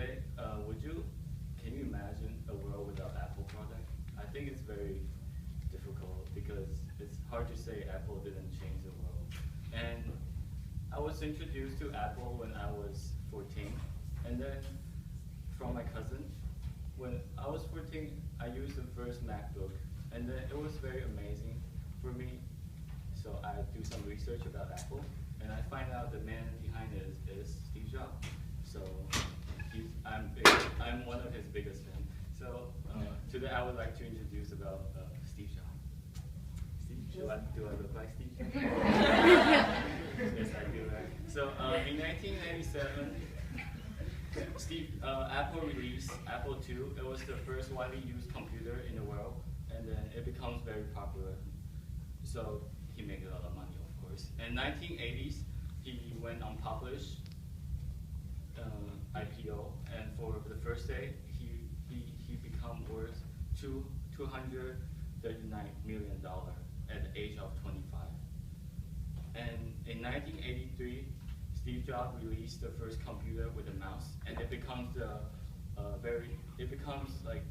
today, can you imagine a world without Apple product? I think it's very difficult because it's hard to say Apple didn't change the world. And I was introduced to Apple when I was 14, and then from my cousin. When I was 14, I used the first MacBook, and then it was very amazing for me. So I do some research about Apple, and I find out the man behind it is Steve Jobs. So I'm one of his biggest fans. So today I would like to introduce about Steve Jobs. Steve, do I look like Steve Jobs? Yes, I do. Right? So in 1997, Apple released Apple II. It was the first widely used computer in the world, and then it becomes very popular. So he made a lot of money, of course. In 1980s, he went unpublished IPO, and for the first day, he became worth $239 million at the age of 25. And in 1983, Steve Jobs released the first computer with a mouse, and it becomes like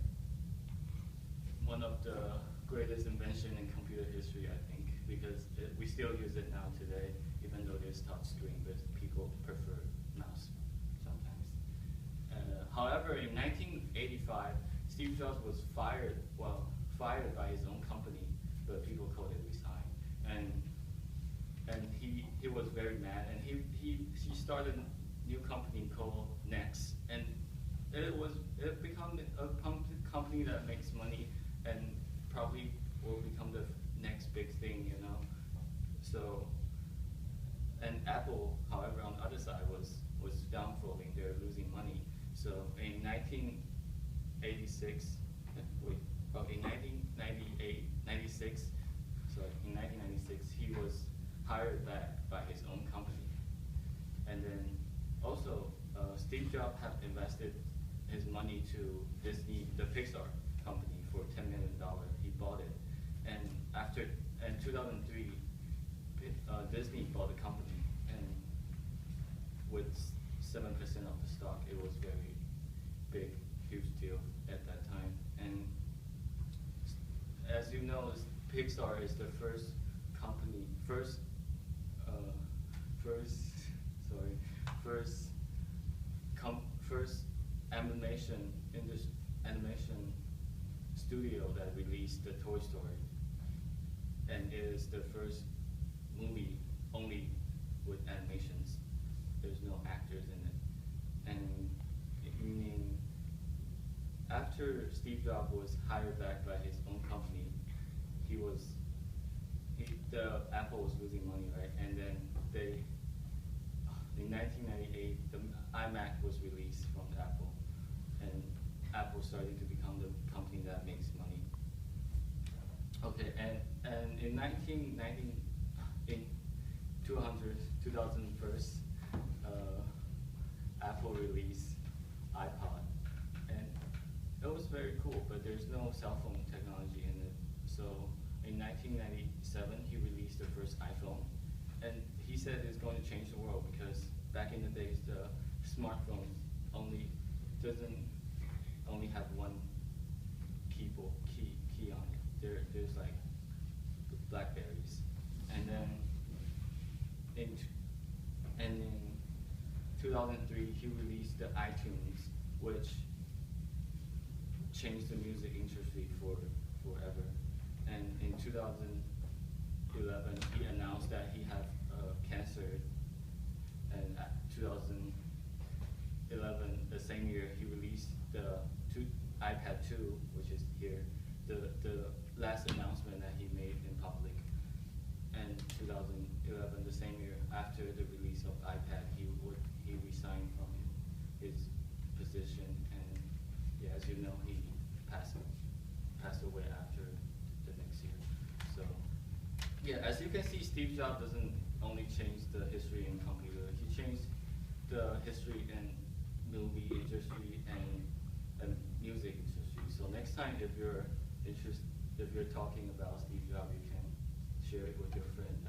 one of the greatest invention in computer history, I think, because we still use it now today, even though there's touch screen, but people prefer mouse sometimes. However, in 1985, Steve Jobs was fired by his own company, but people called it resign, and he was very mad, and he started a new company called Next, and it became a company that makes money and probably will become the next big thing, you know. So, and Apple, however, on the other side was downfalling. They're losing money. So in 1986, in 1996, he was hired back by his own company. And then also, Steve Jobs had invested his money to Disney, the Pixar company, for $10 million. He bought it. And in 2003, Disney bought the company. And with 7% of the stock, it was very big, huge deal at that time. And as you know, Pixar is the first animation studio that released the Toy Story, and it is the first movie only with animations. There's no actors in it, and meaning after Steve Jobs was hired back by his own company, the Apple was losing money, right? And then in 1998, the iMac was released from Apple, and Apple started to become the company that makes money. Okay, and in 2001, Apple released iPod, and it was very cool, but there's no cell phone technology in it. So in 1997, he released the first iPhone, and he said it's going to change the world because back in the days, the smartphone only have one key on it. There's like Blackberries, and then in 2003, he released the iTunes, which changed the music industry forever. And in 2011, he announced that he had cancer. And at 2011, the same year, he released the iPad 2, which is here, the last announcement that he made in public. And 2011, the same year, after the release of iPad, he resigned from his position, and yeah, as you know, he passed away after the next year. So yeah, as you can see, Steve Jobs doesn't only change the history in computer; he changed the history in movie industry and music industry. So next time, if you're talking about Steve Jobs, you can share it with your friend.